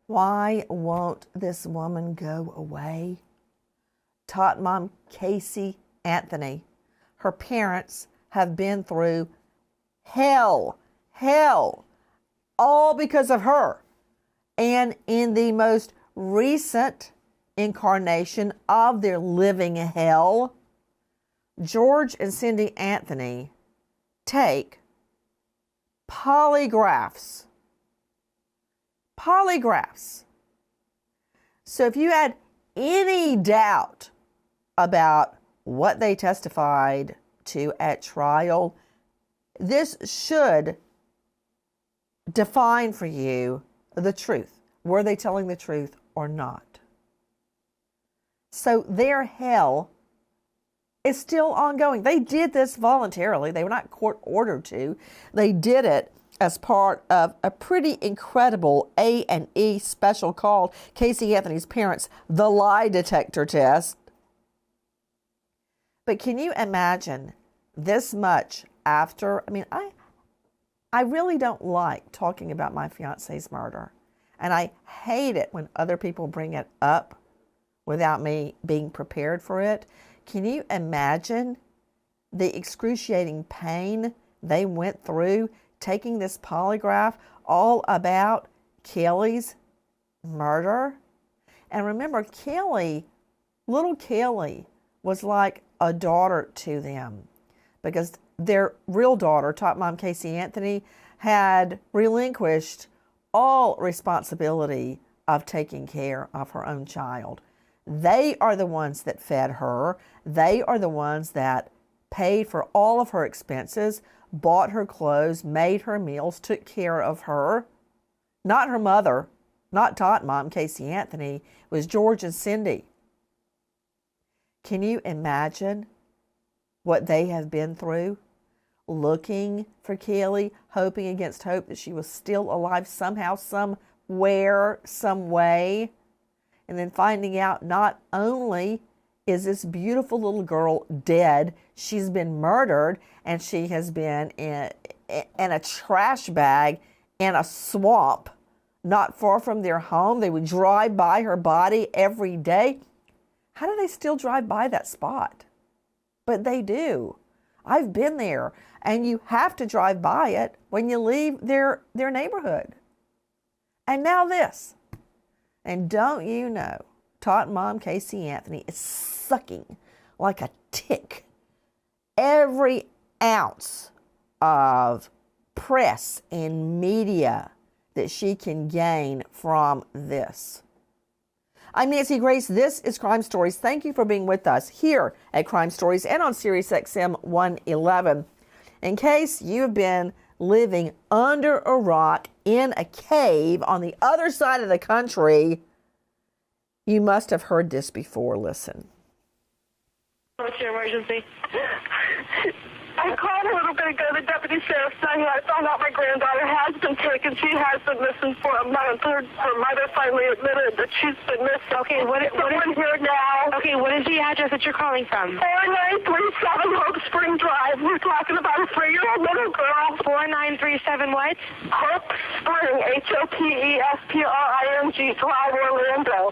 Why won't this woman go away? Tot mom Casey Anthony. Her parents have been through hell, all because of her. And in the most recent incarnation of their living hell, George and Cindy Anthony take polygraphs. So if you had any doubt about what they testified to at trial, this should define for you the truth. Were they telling the truth or not? So their hell is still ongoing. They did this voluntarily. They were not court ordered to. They did it as part of a pretty incredible A&E special called Casey Anthony's parents the lie detector test. But can you imagine this much after? I mean, I really don't like talking about my fiance's murder. And I hate it when other people bring it up without me being prepared for it. Can you imagine the excruciating pain they went through taking this polygraph all about Caylee's murder? And remember, little Caylee was like a daughter to them because their real daughter, top mom Casey Anthony, had relinquished all responsibility of taking care of her own child. They are the ones that fed her. They are the ones that paid for all of her expenses, bought her clothes, made her meals, took care of her. Not her mother, not tot mom Casey Anthony, it was George and Cindy. Can you imagine what they have been through? Looking for Caylee, hoping against hope that she was still alive somehow, somewhere, some way. And then finding out not only is this beautiful little girl dead, she's been murdered, and she has been in a trash bag in a swamp not far from their home. They would drive by her body every day. How do they still drive by that spot? But they do. I've been there, and you have to drive by it when you leave their neighborhood. And now this. And don't you know, tot mom Casey Anthony is sucking like a tick every ounce of press and media that she can gain from this. I'm Nancy Grace. This is Crime Stories. Thank you for being with us here at Crime Stories and on Sirius XM 111. In case you've been living under a rock in a cave on the other side of the country, you must have heard this before. Listen. What's your emergency? I called a little bit ago. The deputy sheriff said I found out my granddaughter has been taken. She has been missing for a month. Her mother finally admitted that she's been missing. Okay, what here now? Okay, what is the address that you're calling from? 4937 Hope Spring Drive. We're talking about a 3-year-old little girl. 4937 what? Hope Spring, HOPESPRING Drive, Orlando.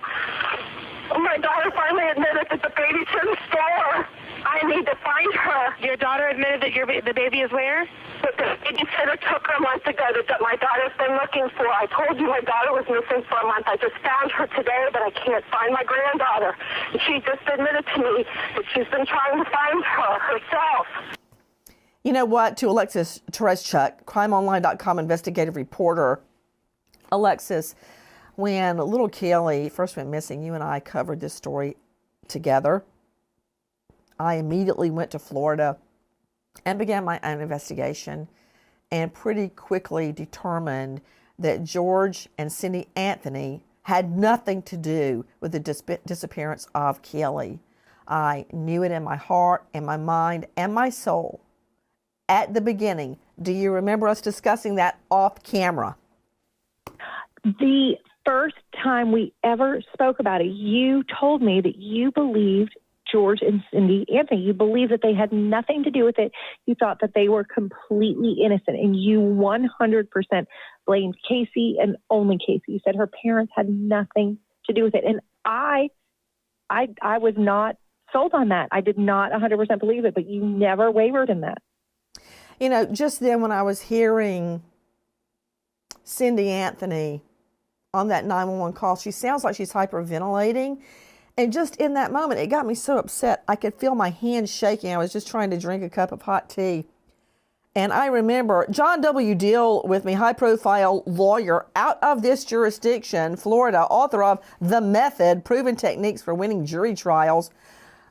My daughter finally admitted that the baby's in the store. I need to find her. Your daughter admitted that the baby is where? But the babysitter took her a month ago that my daughter's been looking for. I told you my daughter was missing for a month. I just found her today, but I can't find my granddaughter. And she just admitted to me that she's been trying to find her herself. You know what? To Alexis Tereszchuk, crimeonline.com investigative reporter. Alexis, when little Caylee first went missing, you and I covered this story together. I immediately went to Florida and began my own investigation and pretty quickly determined that George and Cindy Anthony had nothing to do with the disappearance of Caylee. I knew it in my heart, in my mind, and my soul at the beginning. Do you remember us discussing that off camera? The first time we ever spoke about it, you told me that you believed George and Cindy Anthony. You believe that they had nothing to do with it. You thought that they were completely innocent, and you 100% blamed Casey and only Casey. You said her parents had nothing to do with it. And I was not sold on that. I did not 100% believe it, but you never wavered in that. You know, just then when I was hearing Cindy Anthony on that 911 call, she sounds like she's hyperventilating. And just in that moment, it got me so upset. I could feel my hands shaking. I was just trying to drink a cup of hot tea. And I remember John W. Deal with me, high-profile lawyer out of this jurisdiction, Florida, author of The Method, Proven Techniques for Winning Jury Trials.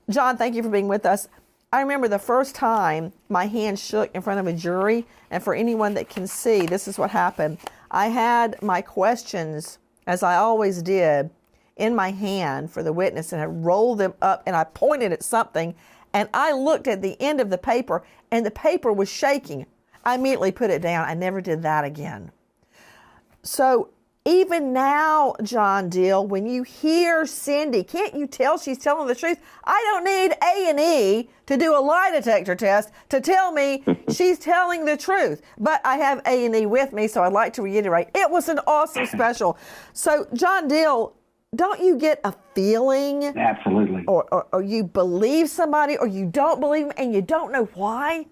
John, thank you for being with us. I remember the first time my hand shook in front of a jury, and for anyone that can see, this is what happened. I had my questions, as I always did, in my hand for the witness, and I rolled them up, and I pointed at something, and I looked at the end of the paper, and the paper was shaking. I immediately put it down. I never did that again. So even now, John Deal, when you hear Cindy, can't you tell she's telling the truth? I don't need A&E to do a lie detector test to tell me she's telling the truth. But I have A&E with me, so I'd like to reiterate, it was an awesome special. So, John Deal, don't you get a feeling? Absolutely. Or you believe somebody or you don't believe them and you don't know why?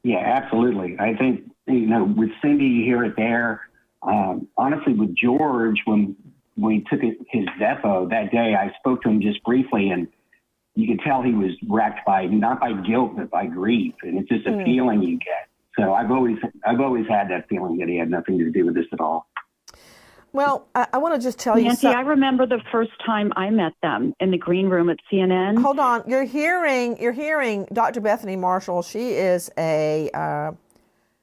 Yeah, absolutely. I think, with Cindy, you hear it there. Honestly, with George, when he took his Zepho that day, I spoke to him just briefly, and you could tell he was wrecked by, not by guilt, but by grief. And it's just a feeling you get. So I've always had that feeling that he had nothing to do with this at all. Well, I want to just tell you Nancy, I remember the first time I met them in the green room at CNN. Hold on. You're hearing Dr. Bethany Marshall. She is a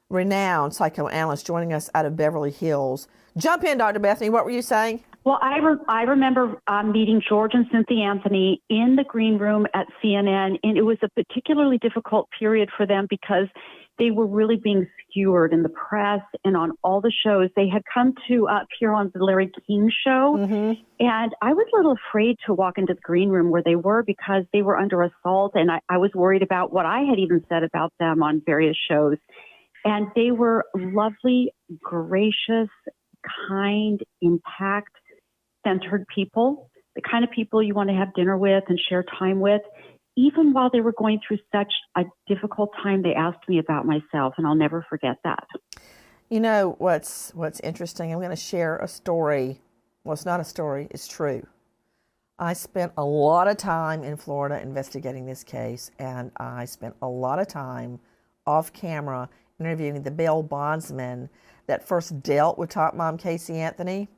renowned psychoanalyst joining us out of Beverly Hills. Jump in, Dr. Bethany. What were you saying? Well, I remember meeting George and Cynthia Anthony in the green room at CNN, and it was a particularly difficult period for them because they were really being skewered in the press and on all the shows. They had come to appear on the Larry King show, and I was a little afraid to walk into the green room where they were because they were under assault, and I was worried about what I had even said about them on various shows. And they were lovely, gracious, kind, impact-centered people, the kind of people you want to have dinner with and share time with. Even while they were going through such a difficult time, they asked me about myself, and I'll never forget that. You know what's interesting? I'm going to share a story. Well, it's not a story. It's true. I spent a lot of time in Florida investigating this case, and I spent a lot of time off camera interviewing the bail bondsman that first dealt with top mom Casey Anthony.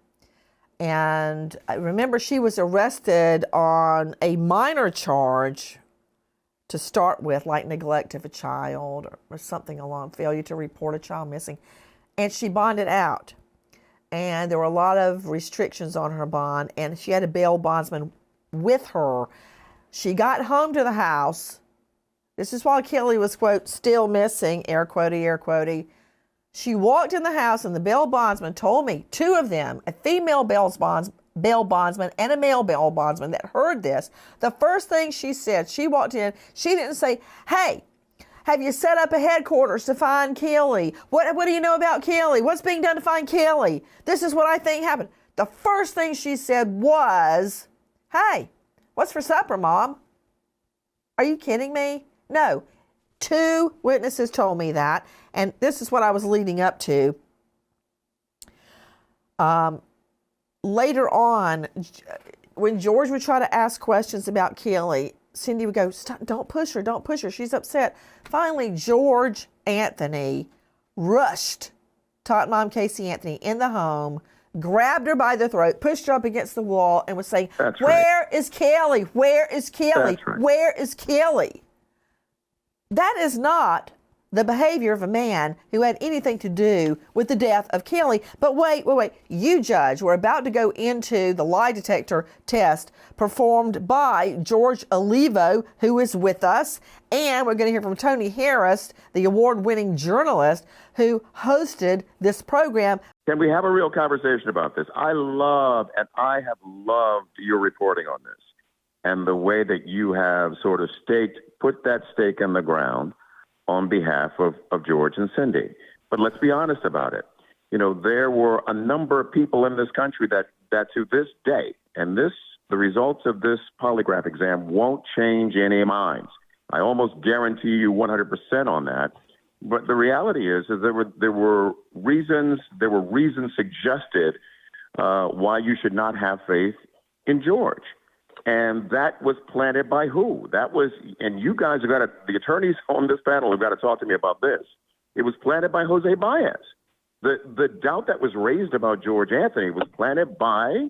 And I remember she was arrested on a minor charge to start with, like neglect of a child or something along, failure to report a child missing. And she bonded out. And there were a lot of restrictions on her bond, and she had a bail bondsman with her. She got home to the house. This is while Caylee was, quote, still missing, air quotey, air quotey. She walked in the house, and the bail bondsman told me, two of them, a female bail bondsman and a male bail bondsman that heard this, the first thing she said, she walked in, she didn't say, hey, have you set up a headquarters to find Caylee? What do you know about Caylee? What's being done to find Caylee? This is what I think happened. The first thing she said was, hey, what's for supper, Mom? Are you kidding me? No. Two witnesses told me that, and this is what I was leading up to. Later on, when George would try to ask questions about Caylee, Cindy would go, stop, don't push her, she's upset. Finally, George Anthony rushed top mom Casey Anthony in the home, grabbed her by the throat, pushed her up against the wall, and was saying, Where is Caylee? Where is Caylee? Where is Caylee? That is not the behavior of a man who had anything to do with the death of Caylee. But wait. You, Judge, we're about to go into the lie detector test performed by George Olivo, who is with us. And we're going to hear from Tony Harris, the award-winning journalist who hosted this program. Can we have a real conversation about this? I have loved your reporting on this. and the way that you have sort of put that stake in the ground on behalf of George and Cindy. But let's be honest about it. You know, there were a number of people in this country that to this day, and the results of this polygraph exam won't change any minds. I almost guarantee you 100% on that. But the reality is there were reasons suggested why you should not have faith in George. And that was planted by who? And you guys the attorneys on this panel have got to talk to me about this. It was planted by Jose Baez. The doubt that was raised about George Anthony was planted by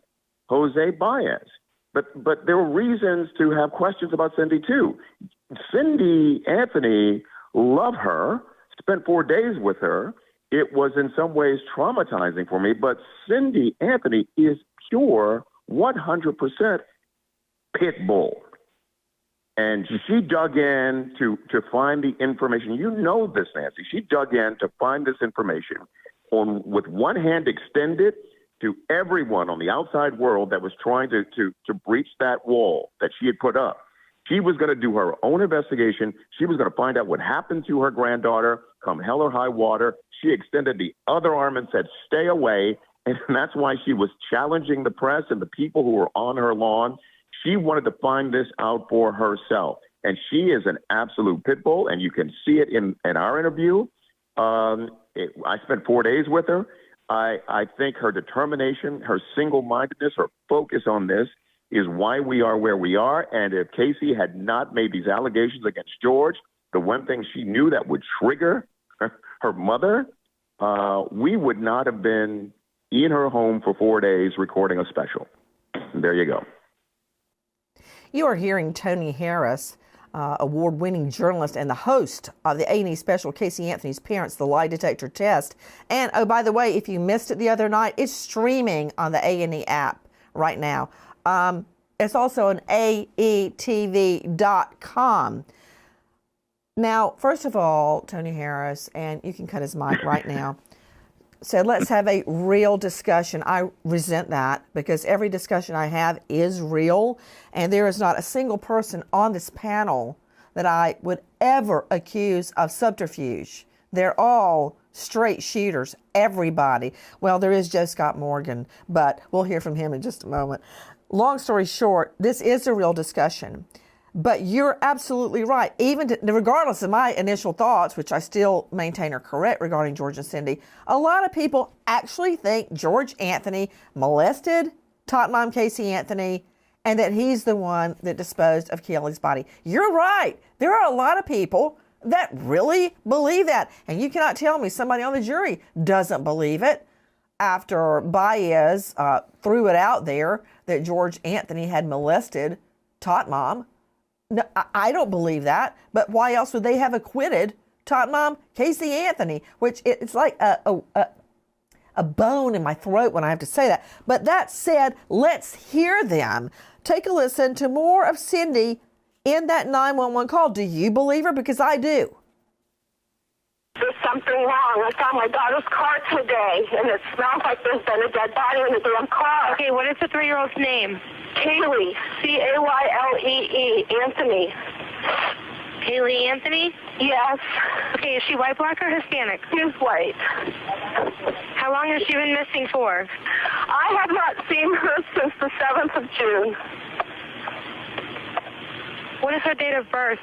Jose Baez. But there were reasons to have questions about Cindy too. Cindy Anthony loved her, spent 4 days with her. It was in some ways traumatizing for me, but Cindy Anthony is pure 100% pit bull. And she dug in to find the information. You know this, Nancy. She dug in to find this information with one hand extended to everyone on the outside world that was trying to breach that wall that she had put up. She was going to do her own investigation. She was going to find out what happened to her granddaughter, come hell or high water. She extended the other arm and said, stay away. And that's why she was challenging the press and the people who were on her lawn. She wanted to find this out for herself. And she is an absolute pit bull, and you can see it in our interview. I spent 4 days with her. I think her determination, her single-mindedness, her focus on this is why we are where we are. And if Casey had not made these allegations against George, the one thing she knew that would trigger her mother, we would not have been in her home for 4 days recording a special. And there you go. You are hearing Tony Harris, award-winning journalist and the host of the A&E special, Casey Anthony's Parents, the Lie Detector Test. And, oh, by the way, if you missed it the other night, it's streaming on the A&E app right now. It's also on aetv.com. Now, first of all, Tony Harris, and you can cut his mic right now, said, let's have a real discussion. I resent that because every discussion I have is real, and there is not a single person on this panel that I would ever accuse of subterfuge. They're all straight shooters, everybody. Well, there is Joe Scott Morgan, but we'll hear from him in just a moment. Long story short, this is a real discussion. But you're absolutely right. Regardless of my initial thoughts, which I still maintain are correct regarding George and Cindy, a lot of people actually think George Anthony molested Tot Mom Casey Anthony and that he's the one that disposed of Caylee's body. You're right. There are a lot of people that really believe that. And you cannot tell me somebody on the jury doesn't believe it after Baez threw it out there that George Anthony had molested Tot Mom. No, I don't believe that, but why else would they have acquitted Tot Mom Casey Anthony, which it's like a bone in my throat when I have to say that. But that said, let's hear them. Take a listen to more of Cindy in that 911 call. Do you believe her? Because I do. There's something wrong. I found my daughter's car today, and it smells like there's been a dead body in the damn car. Okay, what is the 3-year-old's name? Caylee, Caylee, Anthony. Caylee Anthony? Yes. Okay, is she white, black, or Hispanic? She's white. How long has she been missing for? I have not seen her since the 7th of June. What is her date of birth?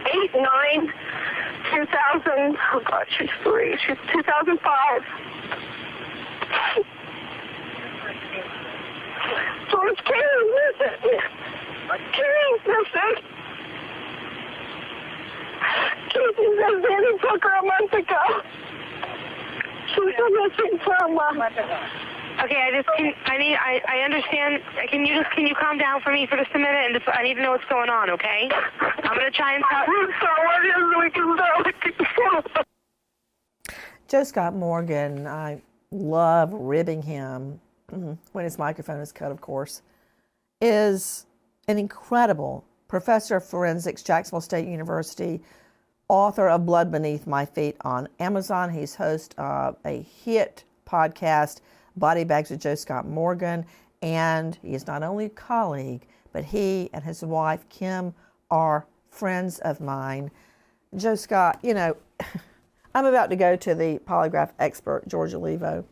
8/9/2000. Oh God, she's 3. She's 2005. George Caylee, listen. Caylee's missing. Casey said Danny took her a month ago. She's been missing for a month. Okay, I understand. Can you calm down for me for just a minute? And I need to know what's going on, okay? I'm going to try and talk. Joe Scott Morgan, I love ribbing him when his microphone is cut, of course, is an incredible professor of forensics, Jacksonville State University, author of Blood Beneath My Feet on Amazon. He's host of a hit podcast, body bags with Joe Scott Morgan, and he is not only a colleague, but he and his wife, Kim, are friends of mine. Joe Scott, you know, I'm about to go to the polygraph expert, George Olivo.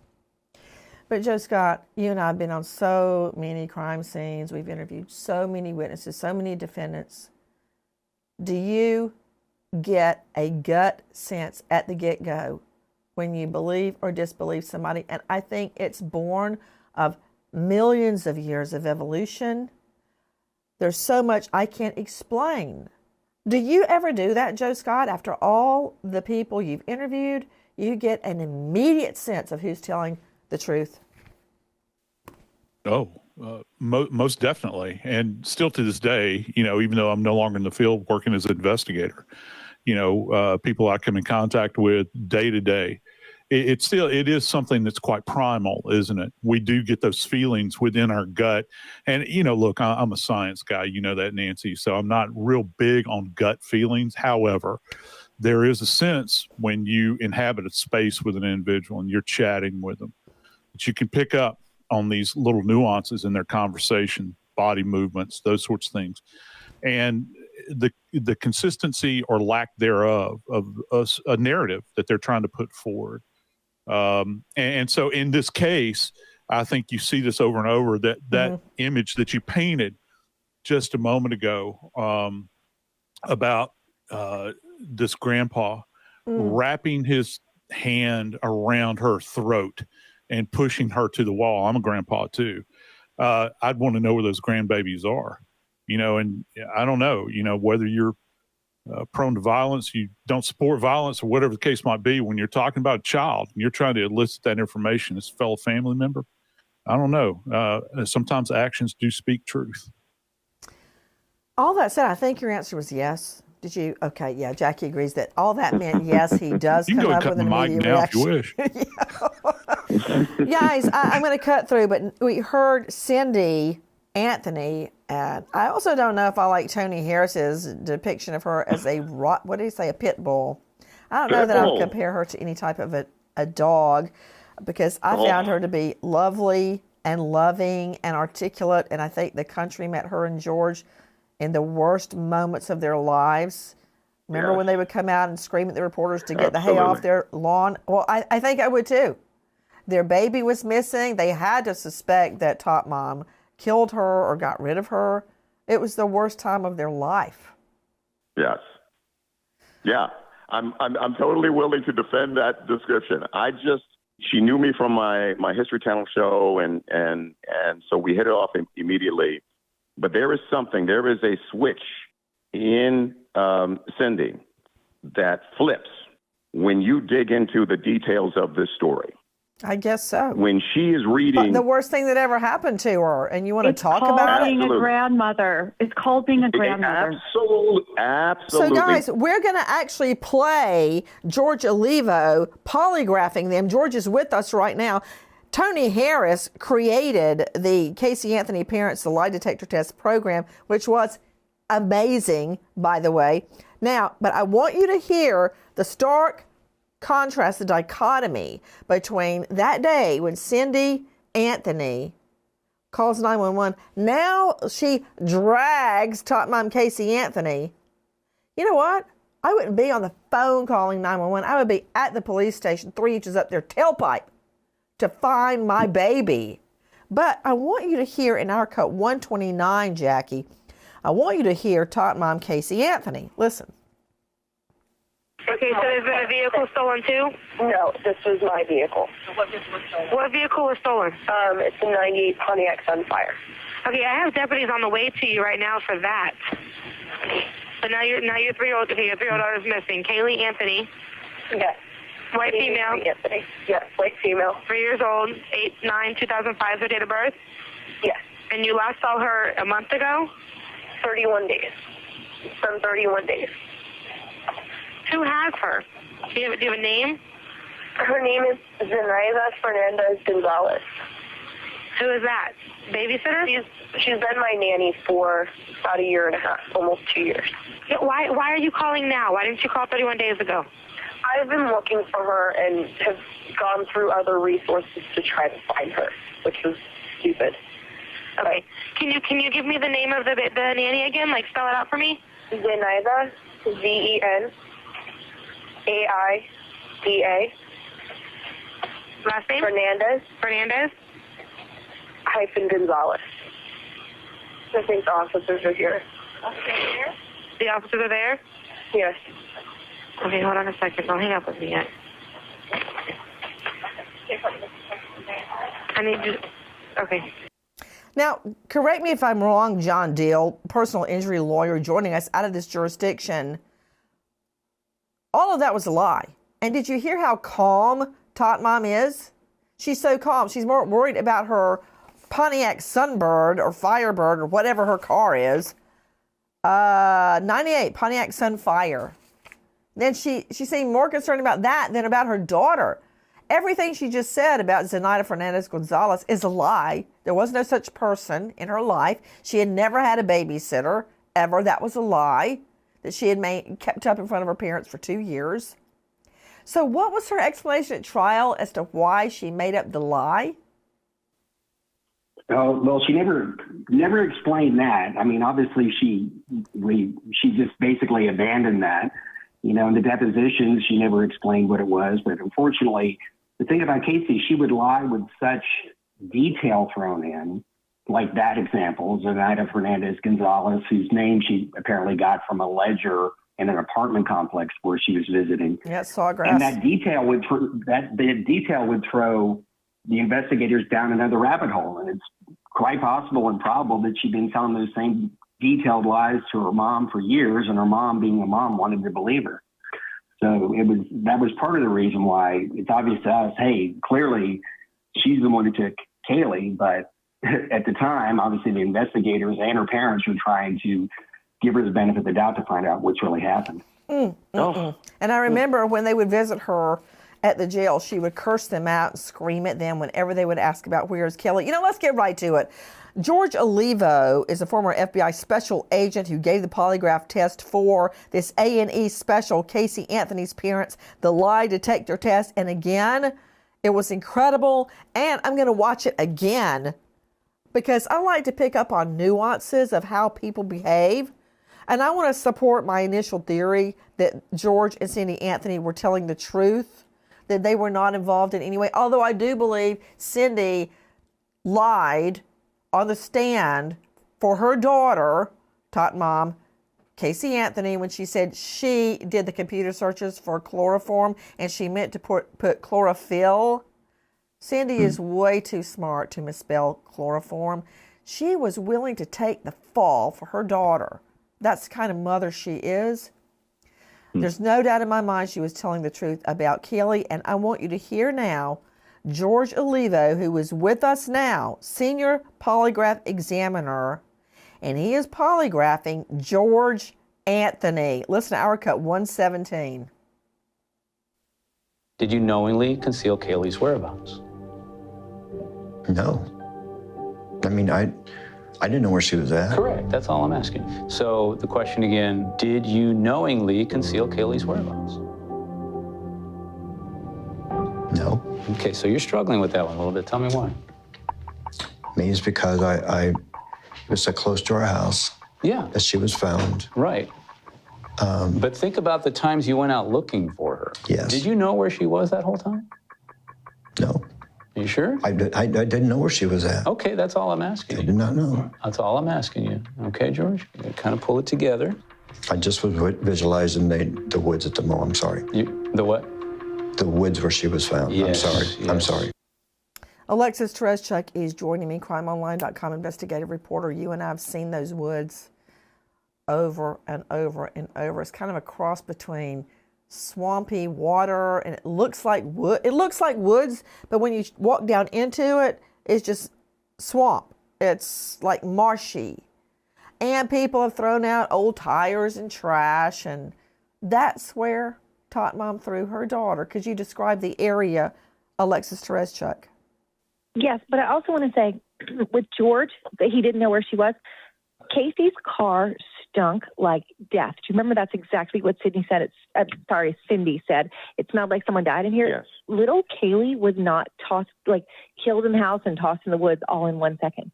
But Joe Scott, you and I have been on so many crime scenes. We've interviewed so many witnesses, so many defendants. Do you get a gut sense at the get-go when you believe or disbelieve somebody? And I think it's born of millions of years of evolution. There's so much I can't explain. Do you ever do that, Joe Scott? After all the people you've interviewed, you get an immediate sense of who's telling the truth? Oh, most definitely. And still to this day, you know, even though I'm no longer in the field working as an investigator, you know, people I come in contact with day to day, it is something that's quite primal, isn't it? We do get those feelings within our gut. And, you know, look, I'm a science guy, you know that, Nancy, so I'm not real big on gut feelings. However, there is a sense when you inhabit a space with an individual and you're chatting with them that you can pick up on these little nuances in their conversation, body movements, those sorts of things. And the consistency or lack thereof of a narrative that they're trying to put forward. And so in this case, I think you see this over and over, that image that you painted just a moment ago about this grandpa wrapping his hand around her throat and pushing her to the wall. I'm a grandpa too. I'd want to know where those grandbabies are, you know, and I don't know, you know, whether you're prone to violence, you don't support violence, or whatever the case might be. When you're talking about a child and you're trying to elicit that information as a fellow family member, I don't know. Sometimes actions do speak truth. All that said, I think your answer was yes. Did you? Okay, yeah. Jackie agrees that all that meant yes. He does you can come go up cut with an the mic immediate now reaction. if you wish. Guys, I'm going to cut through, but we heard Cindy Anthony, and I also don't know if I like Tony Harris's depiction of her as what did he say, a pit bull. I don't know that I would compare her to any type of a dog, because I found her to be lovely and loving and articulate, and I think the country met her and George in the worst moments of their lives. Remember when they would come out and scream at the reporters to get the hay off their lawn? Well, I think I would too. Their baby was missing. They had to suspect that Top Mom killed her or got rid of her. It was the worst time of their life. Yes. Yeah. I'm totally willing to defend that description. She knew me from my History Channel show, and so we hit it off immediately. But there is a switch in Cindy that flips when you dig into the details of this story. I guess so. When she is reading... the worst thing that ever happened to her, and you want to talk about it? It's called being a grandmother. It's called being a grandmother. Absolutely. So, guys, we're going to actually play George Olivo polygraphing them. George is with us right now. Tony Harris created the Casey Anthony Parents, the Lie Detector Test program, which was amazing, by the way. Now, but I want you to hear the stark contrast, the dichotomy between that day when Cindy Anthony calls 911. Now she drags Top Mom Casey Anthony. You know what? I wouldn't be on the phone calling 911. I would be at the police station 3 inches up their tailpipe to find my baby. But I want you to hear in our cut 129, Jackie, I want you to hear Top Mom Casey Anthony. Listen. Okay, so there's been a vehicle stolen too? No, this was my vehicle. What vehicle was stolen? It's a 98 Pontiac Sunfire. Okay, I have deputies on the way to you right now for that. So now your 3-year-old, okay, your 3-year-old daughter is missing. Caylee Anthony. Yes. White female. Anthony. Yes, white female. 3 years old, 8/9/2005 is her date of birth? Yes. And you last saw her a month ago? 31 days. From 31 days. Who has her? Do you have a name? Her name is Zenaida Fernandez Gonzalez. Who is that? Babysitter? She's been my nanny for about 1.5 years, almost 2 years. Yeah, why are you calling now? Why didn't you call 31 days ago? I've been looking for her and have gone through other resources to try to find her, which was stupid. Okay. Can you give me the name of the nanny again? Like, spell it out for me? Zenaida, Zenaida. Last name? Fernandez. -Gonzalez. I think the officers are here. The officers are there? Yes. Okay, hold on a second. Don't hang up with me yet. I need to... Okay. Now, correct me if I'm wrong, John Deal, personal injury lawyer joining us out of this jurisdiction. All of that was a lie. And did you hear how calm Tot Mom is? She's so calm. She's more worried about her Pontiac Sunbird or Firebird or whatever her car is. 98 Pontiac Sunfire. Then she seemed more concerned about that than about her daughter. Everything she just said about Zenaida Fernandez-Gonzalez is a lie. There was no such person in her life. She had never had a babysitter, ever. That was a lie that she had kept up in front of her parents for 2 years. So what was her explanation at trial as to why she made up the lie? Well, she never explained that. I mean, obviously she just basically abandoned that. You know, in the depositions, she never explained what it was. But unfortunately, the thing about Casey, she would lie with such detail thrown in, like that example, Zenaida Fernandez-Gonzalez, whose name she apparently got from a ledger in an apartment complex where she was visiting. Yeah, Sawgrass. And that detail would throw the investigators down another rabbit hole. And it's quite possible and probable that she'd been telling those same detailed lies to her mom for years, and her mom, being a mom, wanted to believe her. So that was part of the reason why it's obvious to us, hey, clearly she's the one who took Caylee, but at the time, obviously the investigators and her parents were trying to give her the benefit of the doubt to find out what's really happened. And I remember when they would visit her at the jail, she would curse them out and scream at them whenever they would ask about where's Kelly. You know, let's get right to it. George Olivo is a former FBI special agent who gave the polygraph test for this A&E special, Casey Anthony's parents, the lie detector test. And again, it was incredible. And I'm going to watch it again because I like to pick up on nuances of how people behave. And I want to support my initial theory that George and Cindy Anthony were telling the truth, that they were not involved in any way. Although I do believe Cindy lied on the stand for her daughter, Tot Mom, Casey Anthony, when she said she did the computer searches for chloroform and she meant to put chlorophyll. Cindy is way too smart to misspell chloroform. She was willing to take the fall for her daughter. That's the kind of mother she is. There's no doubt in my mind she was telling the truth about Caylee, and I want you to hear now George Olivo, who is with us now, senior polygraph examiner, and he is polygraphing George Anthony. Listen to our cut 117. Did you knowingly conceal Caylee's whereabouts? No. I mean, I didn't know where she was at. Correct. That's all I'm asking. So the question again, did you knowingly conceal Caylee's whereabouts? No. Okay, so you're struggling with that one a little bit. Tell me why. Maybe it's because I was so close to our house. Yeah. That she was found. Right. But think about the times you went out looking for her. Yes. Did you know where she was that whole time? No. Are you sure? I didn't know where she was at. Okay, that's all I'm asking you. I did not know. That's all I'm asking you. Okay, George? You kind of pull it together. I just was visualizing the woods at the mall. I'm sorry. The what? The woods where she was found. Yes, I'm sorry. yes. I'm sorry. Alexis Tereszcuk is joining me, crimeonline.com investigative reporter. You and I have seen those woods over and over and over. It's kind of a cross between swampy water and it looks like wood. It looks like woods, but when you walk down into it, it's just swamp. It's like marshy. And people have thrown out old tires and trash, and that's where Tot Mom threw her daughter. Could you describe the area, Alexis Tereszcuk? Yes, but I also want to say with George that he didn't know where she was. Casey's car stunk like death. Do you remember that's exactly what Cindy said? Cindy said. It smelled like someone died in here. Yes. Little Caylee was not tossed, like killed in the house and tossed in the woods all in 1 second.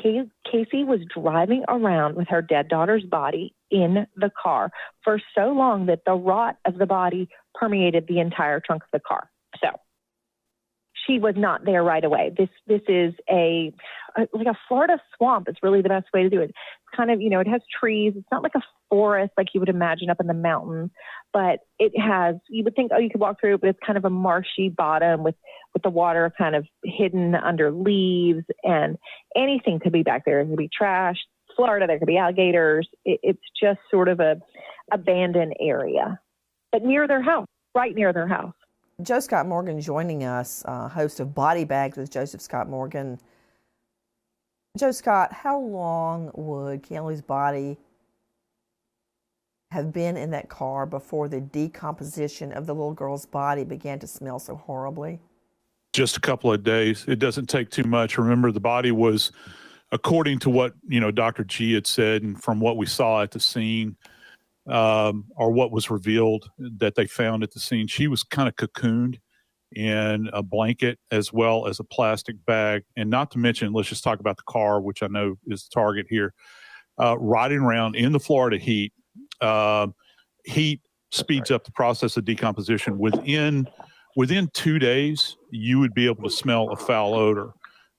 Casey was driving around with her dead daughter's body in the car for so long that the rot of the body permeated the entire trunk of the car. So she was not there right away. This is like a Florida swamp is really the best way to do it. It's kind of, it has trees. It's not like a forest like you would imagine up in the mountains, but it has, you would think, you could walk through it, but it's kind of a marshy bottom with the water kind of hidden under leaves, and anything could be back there. It could be trash. Florida, there could be alligators. It's just sort of a abandoned area, but near their house, right near their house. Joe Scott Morgan joining us, host of Body Bags with Joseph Scott Morgan. Joe Scott, how long would Caylee's body have been in that car before the decomposition of the little girl's body began to smell so horribly? Just a couple of days. It doesn't take too much. Remember, the body was, according to what Dr. G had said, and from what we saw at the scene, or what was revealed that they found at the scene, she was kind of cocooned in a blanket as well as a plastic bag. And not to mention, let's just talk about the car, which I know is the target here, riding around in the Florida heat. Heat speeds up the process of decomposition. Within 2 days, you would be able to smell a foul odor,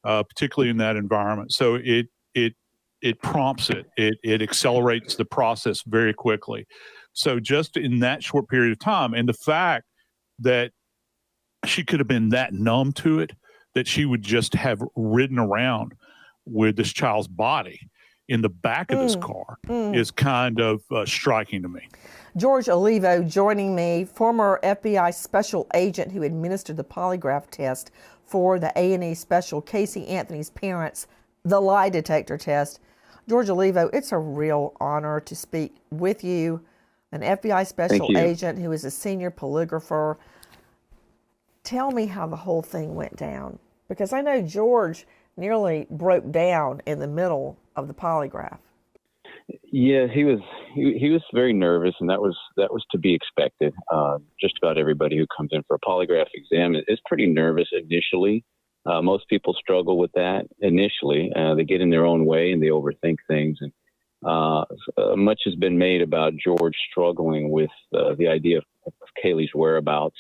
particularly in that environment. So it prompts it. It accelerates the process very quickly. So just in that short period of time, and the fact that she could have been that numb to it, that she would just have ridden around with this child's body in the back of this car is kind of striking to me. George Olivo joining me, former FBI special agent who administered the polygraph test for the A&E special Casey Anthony's parents, the lie detector test. George Olivo, it's a real honor to speak with you, an FBI special agent who is a senior polygrapher. Tell me how the whole thing went down, because I know George nearly broke down in the middle of the polygraph. Yeah, he was very nervous, and that was to be expected. Just about everybody who comes in for a polygraph exam is pretty nervous initially. Most people struggle with that initially. They get in their own way and they overthink things. And much has been made about George struggling with the idea of Caylee's whereabouts.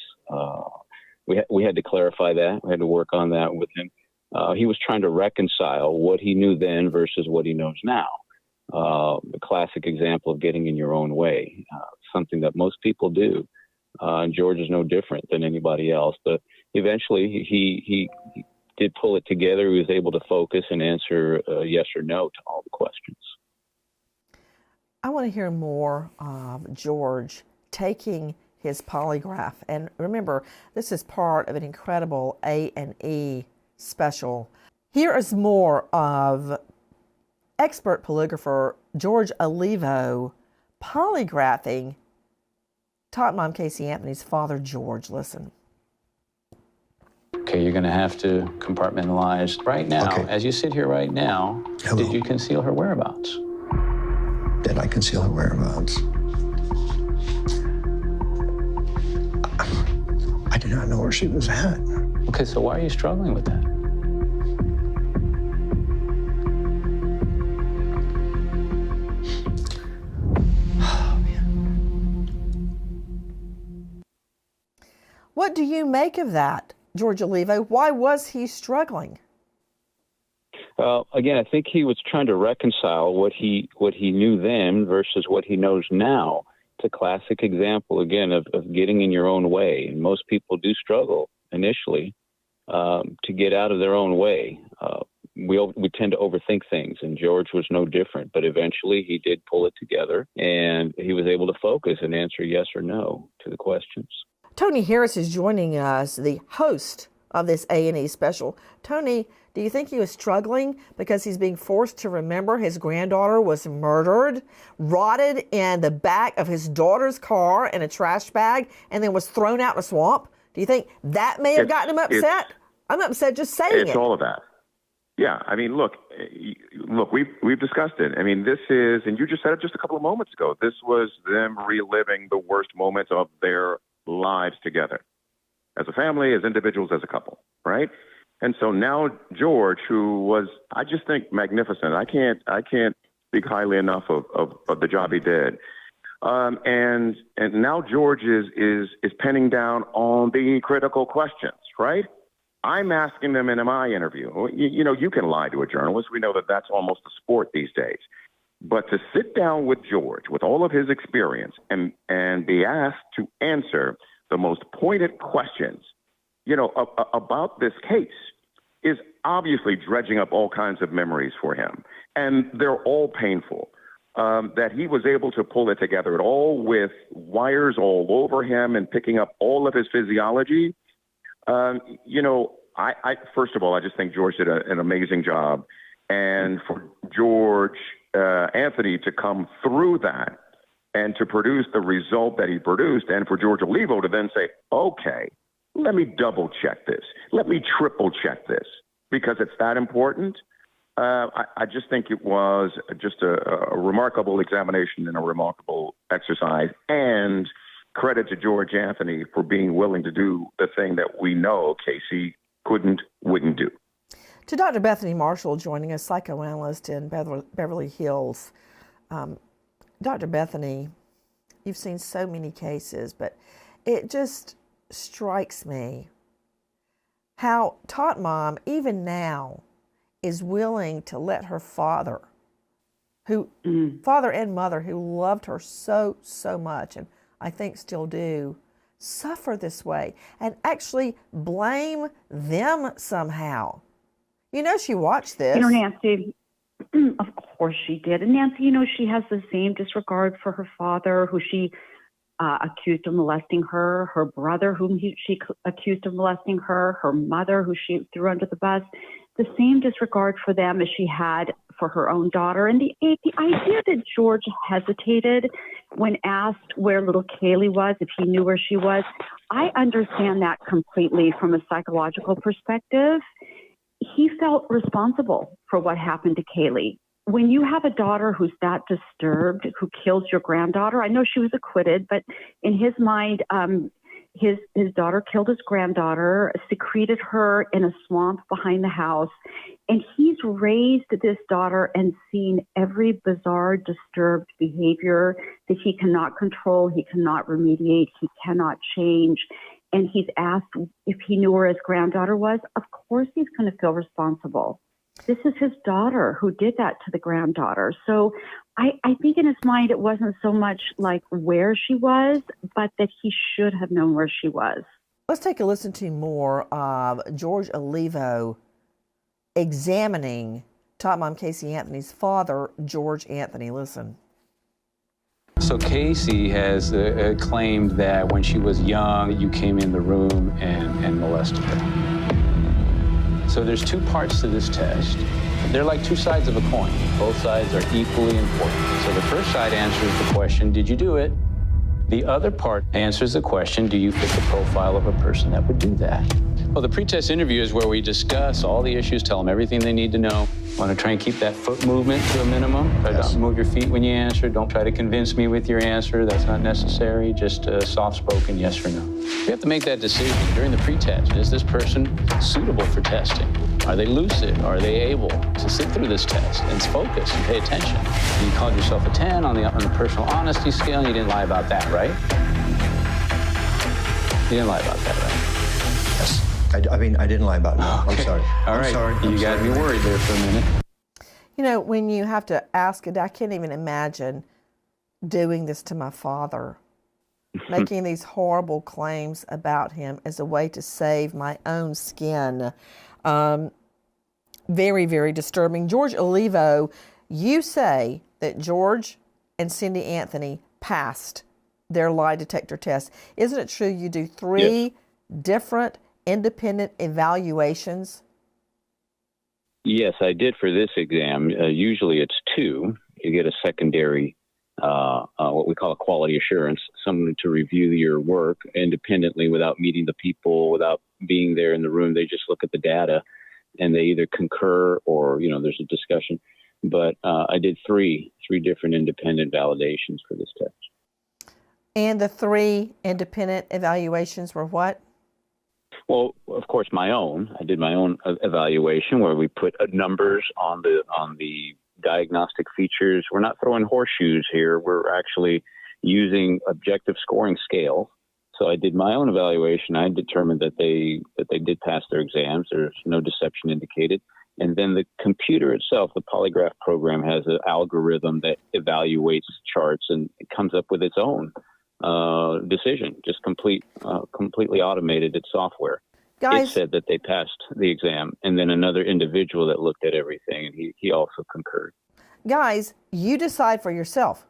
We had to clarify that. We had to work on that with him. He was trying to reconcile what he knew then versus what he knows now. The classic example of getting in your own way, something that most people do. And George is no different than anybody else. But eventually he did pull it together. He was able to focus and answer yes or no to all the questions. I want to hear more of George taking his polygraph. And remember, this is part of an incredible A&E special. Here is more of expert polygrapher George Olivo polygraphing Top Mom Casey Anthony's father, George. Listen. Okay, you're going to have to compartmentalize right now. Okay. As you sit here right now, Did you conceal her whereabouts? Did I conceal her whereabouts? I did not know where she was at. Okay, so why are you struggling with that? What do you make of that, George Olivo? Why was he struggling? Well, again, I think he was trying to reconcile what he knew then versus what he knows now. It's a classic example, again, of getting in your own way. And most people do struggle initially to get out of their own way. We tend to overthink things, and George was no different. But eventually he did pull it together, and he was able to focus and answer yes or no to the questions. Tony Harris is joining us, the host of this A&E special. Tony, do you think he was struggling because he's being forced to remember his granddaughter was murdered, rotted in the back of his daughter's car in a trash bag, and then was thrown out in a swamp? Do you think that may have gotten him upset? I'm upset just saying it. It's all of that. Yeah, I mean, look, we've discussed it. I mean, this is, and you just said it just a couple of moments ago, this was them reliving the worst moments of their lives together, as a family, as individuals, as a couple, right? And so now George, who was, I just think, magnificent. I can't speak highly enough of the job he did. And now George is penning down on the critical questions, right? I'm asking them in my interview. You know, you can lie to a journalist. We know that that's almost a sport these days. But to sit down with George, with all of his experience, and be asked to answer the most pointed questions, you know, about this case is obviously dredging up all kinds of memories for him. And they're all painful. That he was able to pull it together at all with wires all over him and picking up all of his physiology. You know, I first of all, I just think George did an amazing job. And for George Anthony to come through that and to produce the result that he produced, and for George Olivo to then say, okay, let me double check this. Let me triple check this, because it's that important. I just think it was just a remarkable examination and a remarkable exercise, and credit to George Anthony for being willing to do the thing that we know Casey wouldn't do. To Dr. Bethany Marshall joining us, psychoanalyst in Beverly Hills. Dr. Bethany, you've seen so many cases, but it just strikes me how Tot Mom, even now, is willing to let her father and mother, who loved her so much, and I think still do, suffer this way and actually blame them somehow. You know, she watched this. You know, Nancy, of course she did. And Nancy, you know, she has the same disregard for her father, who she accused of molesting her, her brother, whom she accused of molesting her, her mother, who she threw under the bus. The same disregard for them as she had for her own daughter. And the idea that George hesitated when asked where little Caylee was, if he knew where she was, I understand that completely from a psychological perspective. He felt responsible for what happened to Caylee. When you have a daughter who's that disturbed, who kills your granddaughter, I know she was acquitted, but in his mind, his daughter killed his granddaughter, secreted her in a swamp behind the house, and he's raised this daughter and seen every bizarre, disturbed behavior that he cannot control, he cannot remediate, he cannot change. And he's asked if he knew where his granddaughter was. Of course he's going to feel responsible. This is his daughter who did that to the granddaughter. So I think in his mind it wasn't so much like where she was, but that he should have known where she was. Let's take a listen to more of George Olivo examining Tot Mom Casey Anthony's father, George Anthony. Listen. So Casey has claimed that when she was young, you came in the room and molested her. So there's two parts to this test. They're like two sides of a coin. Both sides are equally important. So the first side answers the question, did you do it? The other part answers the question, do you fit the profile of a person that would do that? Well, the pretest interview is where we discuss all the issues, tell them everything they need to know. Want to try and keep that foot movement to a minimum. Try to move your feet when you answer. Don't try to convince me with your answer. That's not necessary. Just a soft-spoken yes or no. We have to make that decision during the pretest. Is this person suitable for testing? Are they lucid? Are they able to sit through this test and focus and pay attention? You called yourself a 10 on the personal honesty scale, and you didn't lie about that, right? You didn't lie about that, right? Yes. I mean, I didn't lie about it. No, okay. I'm sorry. All right. You got me worried there for a minute. You know, when you have to ask it, I can't even imagine doing this to my father, making these horrible claims about him as a way to save my own skin. Very, very disturbing. George Olivo, you say that George and Cindy Anthony passed their lie detector test. Isn't it true you do three different independent evaluations? Yes, I did for this exam. Usually it's two. You get a secondary, what we call a quality assurance, someone to review your work independently without meeting the people, without being there in the room. They just look at the data and they either concur or, there's a discussion. But I did three different independent validations for this test. And the 3 independent evaluations were what? Well, of course, my own. I did my own evaluation where we put numbers on the diagnostic features. We're not throwing horseshoes here. We're actually using objective scoring scale. So I did my own evaluation. I determined that they did pass their exams. There's no deception indicated. And then the computer itself, the polygraph program, has an algorithm that evaluates charts and it comes up with its own decision, just completely automated. It's software. Guys, it said that they passed the exam, and then another individual that looked at everything, and he also concurred. Guys, you decide for yourself.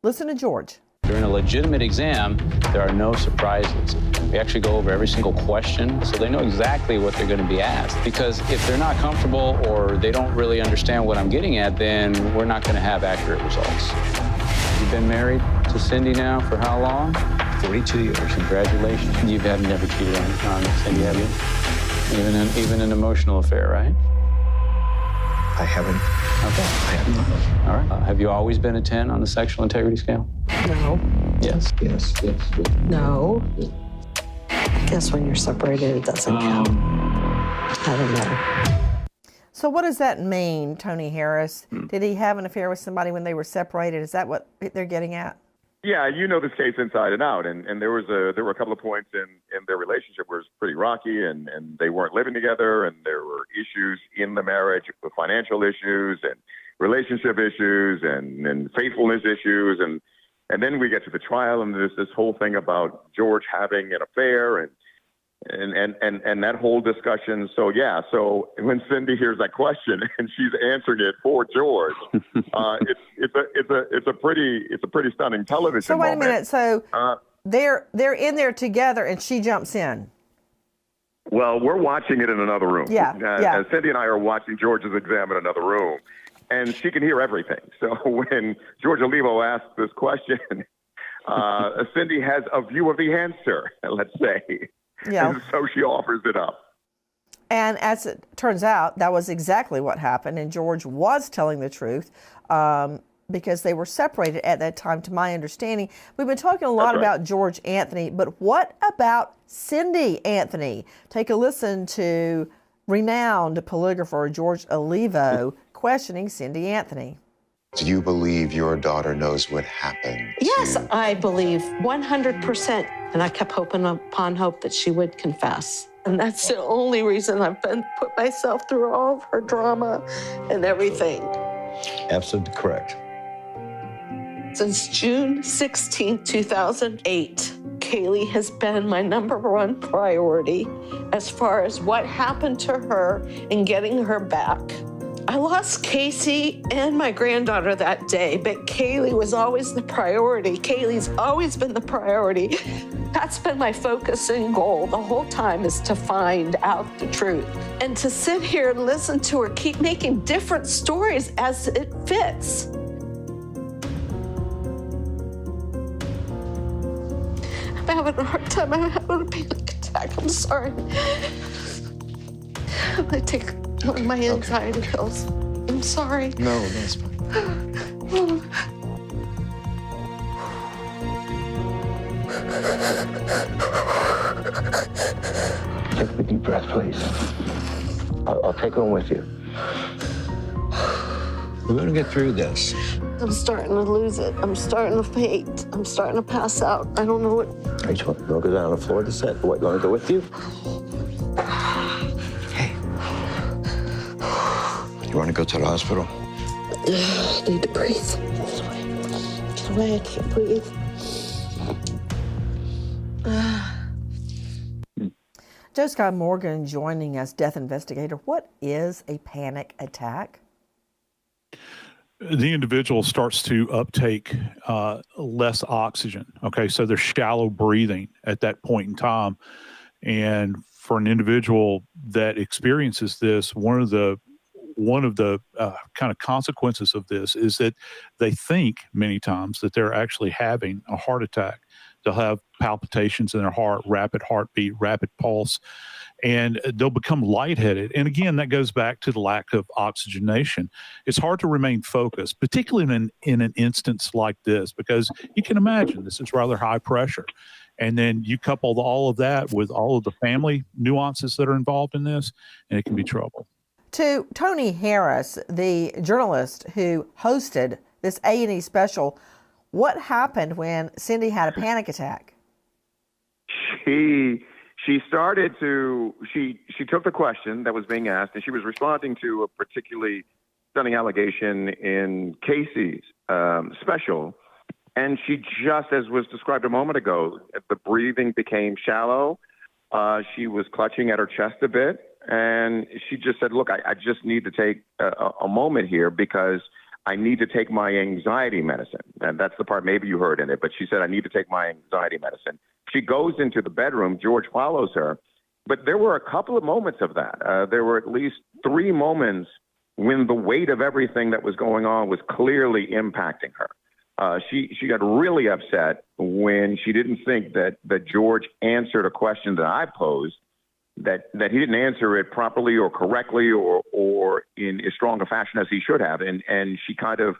Listen to George. During a legitimate exam, there are no surprises. We actually go over every single question, so they know exactly what they're going to be asked. Because if they're not comfortable or they don't really understand what I'm getting at, then we're not going to have accurate results. You've been married to Cindy now for how long? 42 years. Congratulations. You've never cheated on Cindy, have you? Even an emotional affair, right? I haven't. Okay. I have not. All right. Have you always been a 10 on the sexual integrity scale? No. Yes. Yes. No. I guess when you're separated, it doesn't count. I don't know. So what does that mean, Tony Harris? Did he have an affair with somebody when they were separated? Is that what they're getting at? Yeah, you know this case inside and out, and there were a couple of points in their relationship where it was pretty rocky, and they weren't living together, and there were issues in the marriage, with financial issues and relationship issues and faithfulness issues, and then we get to the trial, and there's this whole thing about George having an affair and that whole discussion. So when Cindy hears that question and she's answering it for George, it's a pretty stunning television. So wait moment. a minute. So they're in there together and she jumps in. Well, we're watching it in another room. Yeah. Cindy and I are watching George's exam in another room, and she can hear everything. So when George Olivo asks this question, Cindy has a view of the answer, let's say. Yeah. And so she offers it up. And as it turns out, that was exactly what happened. And George was telling the truth because they were separated at that time, to my understanding. We've been talking a lot about George Anthony, but what about Cindy Anthony? Take a listen to renowned polygrapher George Olivo questioning Cindy Anthony. Do you believe your daughter knows what happened? Yes, I believe 100%. And I kept hoping upon hope that she would confess. And that's the only reason I've put myself through all of her drama and everything. Absolutely correct. Since June 16, 2008, Caylee has been my #1 priority as far as what happened to her and getting her back. I lost Casey and my granddaughter that day, but Caylee was always the priority. Caylee's always been the priority. That's been my focus and goal the whole time, is to find out the truth. And to sit here and listen to her keep making different stories as it fits. I'm having a hard time. I'm having a panic attack. I'm sorry. I take my anxiety pills. I'm sorry. No, that's fine. Take a deep breath, please. I'll take one with you. We're going to get through this. I'm starting to lose it. I'm starting to faint. I'm starting to pass out. I don't know what. Hey, you want to go down on the floor to sit? What, you want to go with you? Hey. You want to go to the hospital? I need to breathe. Get away. I can't breathe. Joe Scott Morgan joining us, death investigator. What is a panic attack? The individual starts to uptake less oxygen. Okay, so they're shallow breathing at that point in time. And for an individual that experiences this, one of the kind of consequences of this is that they think many times that they're actually having a heart attack. They'll have palpitations in their heart, rapid heartbeat, rapid pulse. and they'll become lightheaded. And again, that goes back to the lack of oxygenation. It's hard to remain focused, particularly in an instance like this, because you can imagine this is rather high pressure. And then you couple all of that with all of the family nuances that are involved in this, and it can be trouble. To Tony Harris, the journalist who hosted this A&E special, what happened when Cindy had a panic attack? She started to she took the question that was being asked, and she was responding to a particularly stunning allegation in Casey's special, and she just, as was described a moment ago, the breathing became shallow. She was clutching at her chest a bit, and she just said, "Look, I just need to take a moment here because I need to take my anxiety medicine." And that's the part maybe you heard in it, but she said, "I need to take my anxiety medicine." She goes into the bedroom. George follows her. But there were a couple of moments of that. There were at least 3 moments when the weight of everything that was going on was clearly impacting her. She got really upset when she didn't think that George answered a question that I posed, that he didn't answer it properly or correctly or in as strong a fashion as he should have. And she kind of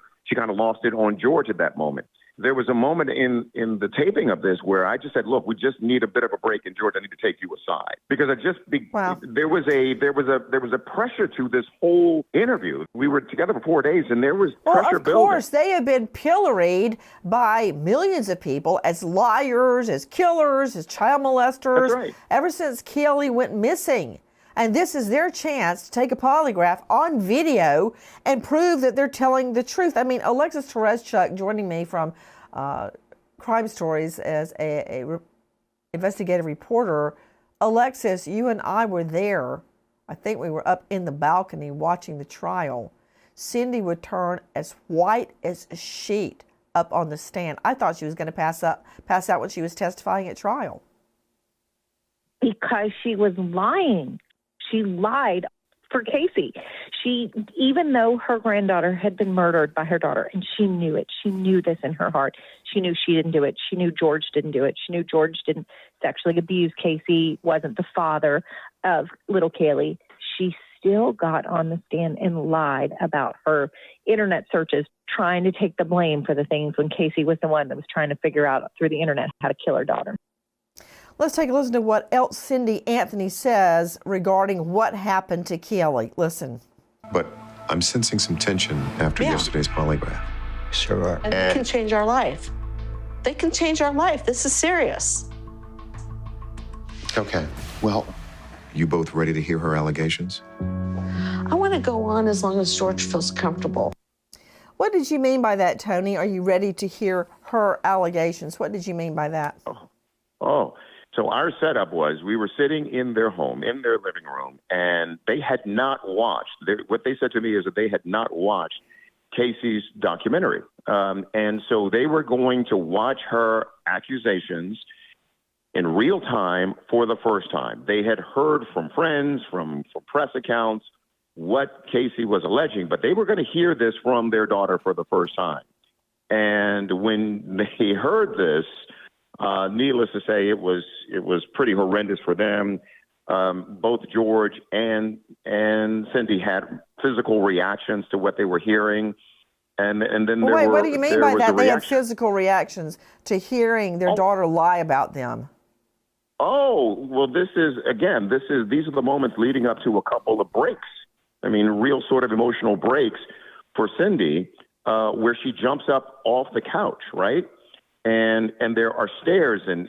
lost it on George at that moment. There was a moment in the taping of this where I just said, "Look, we just need a bit of a break, and George, I need to take you aside," because there was a pressure to this whole interview. We were together for 4 days, and there was pressure building. Of course, they have been pilloried by millions of people as liars, as killers, as child molesters. That's right. Ever since Caylee went missing. And this is their chance to take a polygraph on video and prove that they're telling the truth. I mean, Alexis Tereszcuk joining me from Crime Stories as a investigative reporter. Alexis, you and I were there. I think we were up in the balcony watching the trial. Cindy would turn as white as a sheet up on the stand. I thought she was going to pass out when she was testifying at trial. Because she was lying. She lied for Casey. Even though her granddaughter had been murdered by her daughter, and she knew it, she knew this in her heart. She knew she didn't do it. She knew George didn't do it. She knew George didn't sexually abuse Casey, wasn't the father of little Caylee. She still got on the stand and lied about her internet searches, trying to take the blame for the things when Casey was the one that was trying to figure out through the internet how to kill her daughter. Let's take a listen to what else Cindy Anthony says regarding what happened to Caylee. Listen. But I'm sensing some tension after yesterday's polygraph. Sure are. And they can change our life. They can change our life. This is serious. Okay. Well, you both ready to hear her allegations? I want to go on as long as George feels comfortable. What did you mean by that, Tony? Are you ready to hear her allegations? What did you mean by that? So our setup was we were sitting in their home, in their living room, and they had not watched. What they said to me is that they had not watched Casey's documentary. And so they were going to watch her accusations in real time for the first time. They had heard from friends, from press accounts, what Casey was alleging, but they were going to hear this from their daughter for the first time. And when they heard this, needless to say, it was pretty horrendous for them. Both George and Cindy had physical reactions to what they were hearing, and then what do you mean by that? They had physical reactions to hearing their daughter lie about them. Oh, well, these are the moments leading up to a couple of breaks. I mean, real sort of emotional breaks for Cindy, where she jumps up off the couch, right? And there are stares and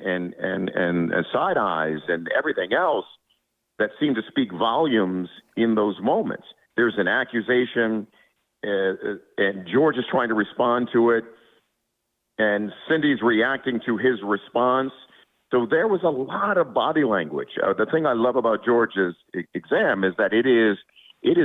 side eyes and everything else that seem to speak volumes in those moments. There's an accusation, and George is trying to respond to it, and Cindy's reacting to his response. So there was a lot of body language. The thing I love about George's exam is that it is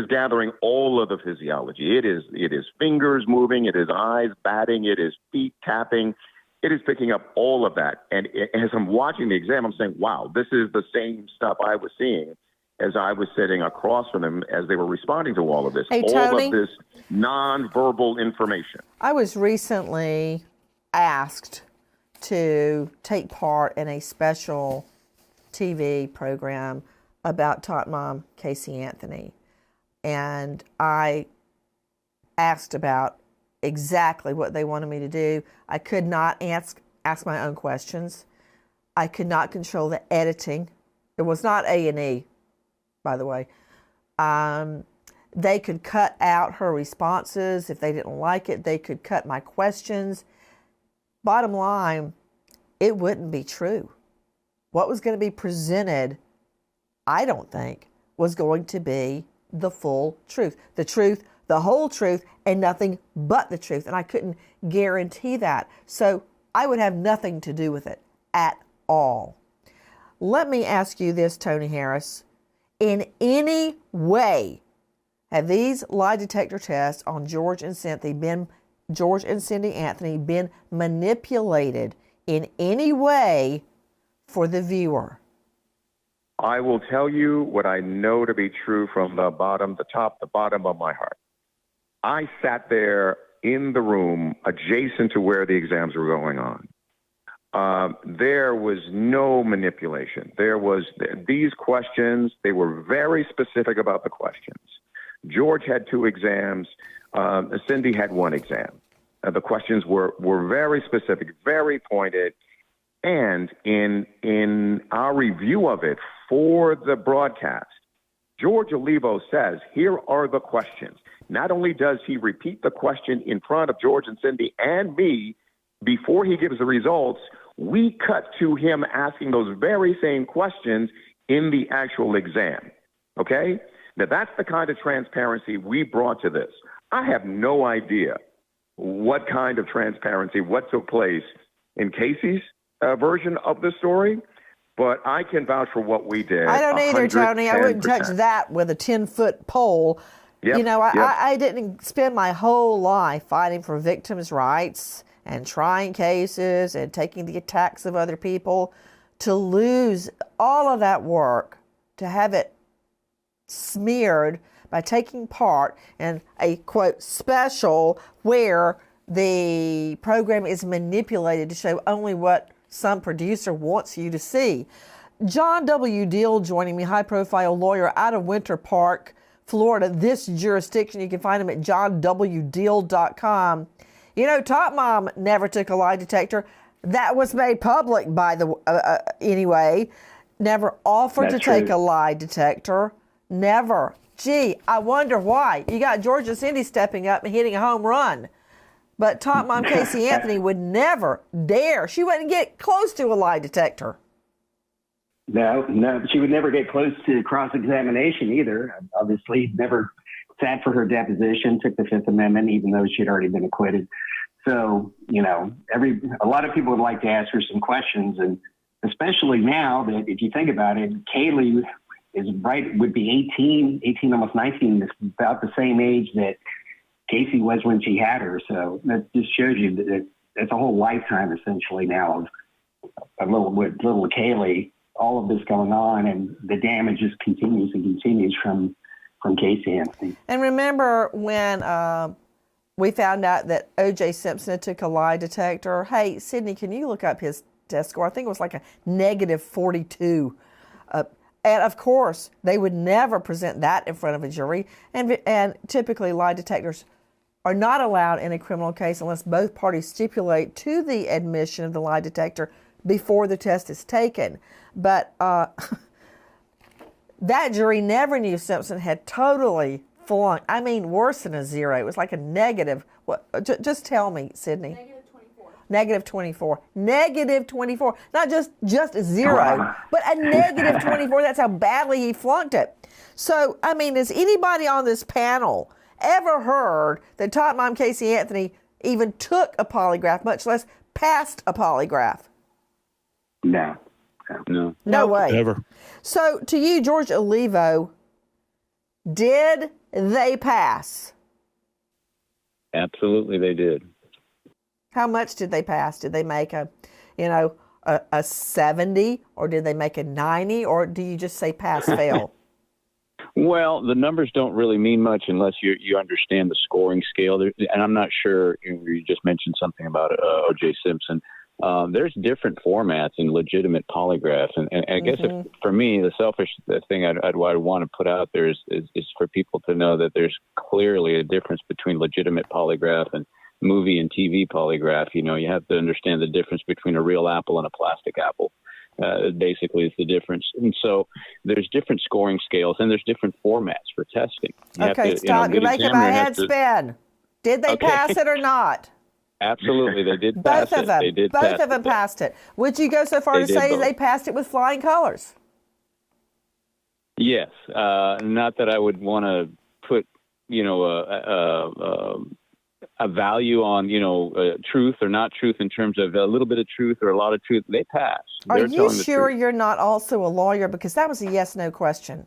gathering all of the physiology. It is fingers moving, it is eyes batting, it is feet tapping. It is picking up all of that. And as I'm watching the exam, I'm saying, wow, this is the same stuff I was seeing as I was sitting across from them as they were responding to all of this. Hey, all Tony, of this nonverbal information. I was recently asked to take part in a special TV program about Tot Mom Casey Anthony, and I asked about exactly what they wanted me to do. I could not ask my own questions. I could not control the editing. It was not A&E, by the way. They could cut out her responses. If they didn't like it, they could cut my questions. Bottom line, it wouldn't be true. What was going to be presented, I don't think, was going to be the full truth. The truth, the whole truth, and nothing but the truth. And I couldn't guarantee that. So I would have nothing to do with it at all. Let me ask you this, Tony Harris. In any way, have these lie detector tests on George and Cindy Anthony been manipulated in any way for the viewer? I will tell you what I know to be true from the bottom of my heart. I sat there in the room adjacent to where the exams were going on. There was no manipulation. There was these questions. They were very specific about the questions. George had 2 exams. Cindy had 1 exam. The questions were very specific, very pointed. And in our review of it for the broadcast, George Olivo says, here are the questions. Not only does he repeat the question in front of George and Cindy and me before he gives the results, we cut to him asking those very same questions in the actual exam. Okay? Now, that's the kind of transparency we brought to this. I have no idea what kind of transparency, what took place in Casey's version of the story, but I can vouch for what we did. I don't either, Tony. I wouldn't touch that with a 10-foot pole. Yep, you know, I didn't spend my whole life fighting for victims' rights and trying cases and taking the attacks of other people. To lose all of that work, to have it smeared by taking part in a, quote, special where the program is manipulated to show only what some producer wants you to see. John W. Deal joining me, high-profile lawyer out of Winter Park, Florida, this jurisdiction. You can find him at johnwdeal.com. You know, Tot Mom never took a lie detector. That was made public by the anyway. Never offered to take a lie detector. Never. Gee, I wonder why. You got George and Cindy stepping up and hitting a home run. But Tot Mom Casey Anthony would never dare. She wouldn't get close to a lie detector. No, she would never get close to cross-examination either. Obviously, never sat for her deposition, took the Fifth Amendment, even though she'd already been acquitted. So, you know, a lot of people would like to ask her some questions, and especially now that if you think about it, Caylee would be 18, almost 19, about the same age that Casey was when she had her. So that just shows you that it's a whole lifetime essentially now of little Caylee, all of this going on, and the damage just continues and continues from Casey Anthony. And remember when we found out that O.J. Simpson took a lie detector? Hey, Sydney, can you look up his test score? I think it was like a -42. And of course, they would never present that in front of a jury. And typically, lie detectors are not allowed in a criminal case unless both parties stipulate to the admission of the lie detector before the test is taken. But that jury never knew Simpson had totally flunked. I mean, worse than a 0. It was like a negative. What? Just tell me, Sydney. -24. -24. Not just a 0, but a -24. That's how badly he flunked it. So, I mean, has anybody on this panel ever heard that Tot Mom Casey Anthony even took a polygraph, much less passed a polygraph? No. No way. Never. So, to you, George Olivo, did they pass? Absolutely, they did. How much did they pass? Did they make a 70, or did they make a 90, or do you just say pass, fail? Well, the numbers don't really mean much unless you understand the scoring scale. And I'm not sure, you just mentioned something about O.J. Simpson. There's different formats in legitimate polygraphs, and I guess for me, the selfish thing I'd want to put out there is for people to know that there's clearly a difference between legitimate polygraph and movie and TV polygraph. You know, you have to understand the difference between a real apple and a plastic apple. Basically, is the difference. And so there's different scoring scales, and there's different formats for testing. Okay, stop. You're making my head spin. Did they pass it or not? Absolutely, they did pass it. Both of them. They did Both of them passed it. Would you go so far to say they passed it with flying colors? Yes. Not that I would want to put, you know, a value on, you know, truth or not truth in terms of a little bit of truth or a lot of truth. They passed. Are you sure you're not also a lawyer? Because that was a yes/no question.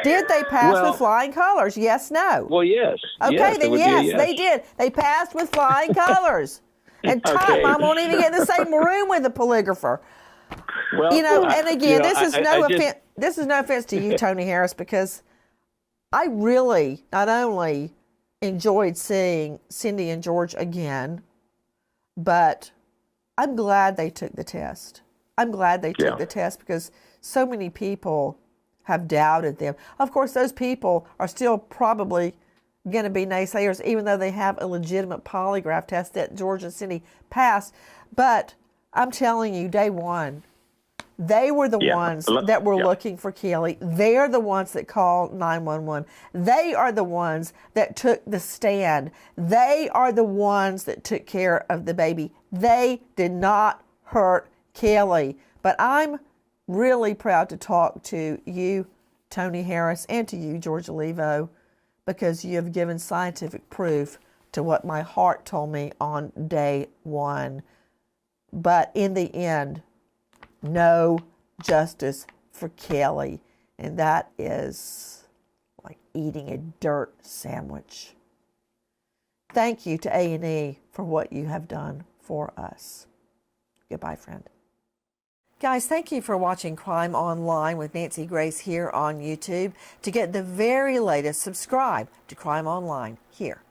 Did they pass with flying colors? Yes, no. Well, yes. Okay, yes, then yes, they did. They passed with flying colors. And Mom won't even get in the same room with the polygrapher. Well, you know, and again, this is no offense. offense. This is no offense to you, Tony Harris, because I really not only enjoyed seeing Cindy and George again, but I'm glad they took the test. I'm glad they took the test because so many people have doubted them. Of course, those people are still probably going to be naysayers, even though they have a legitimate polygraph test that George and Cindy passed. But I'm telling you, day one, they were the ones that were looking for Caylee. They're the ones that called 911. They are the ones that took the stand. They are the ones that took care of the baby. They did not hurt Caylee. But I'm really proud to talk to you, Tony Harris, and to you, George Olivo, because you have given scientific proof to what my heart told me on day one. But in the end, no justice for Caylee, and that is like eating a dirt sandwich. Thank you to A&E for what you have done for us. Goodbye, friend. Guys, thank you for watching Crime Online with Nancy Grace here on YouTube. To get the very latest, subscribe to Crime Online here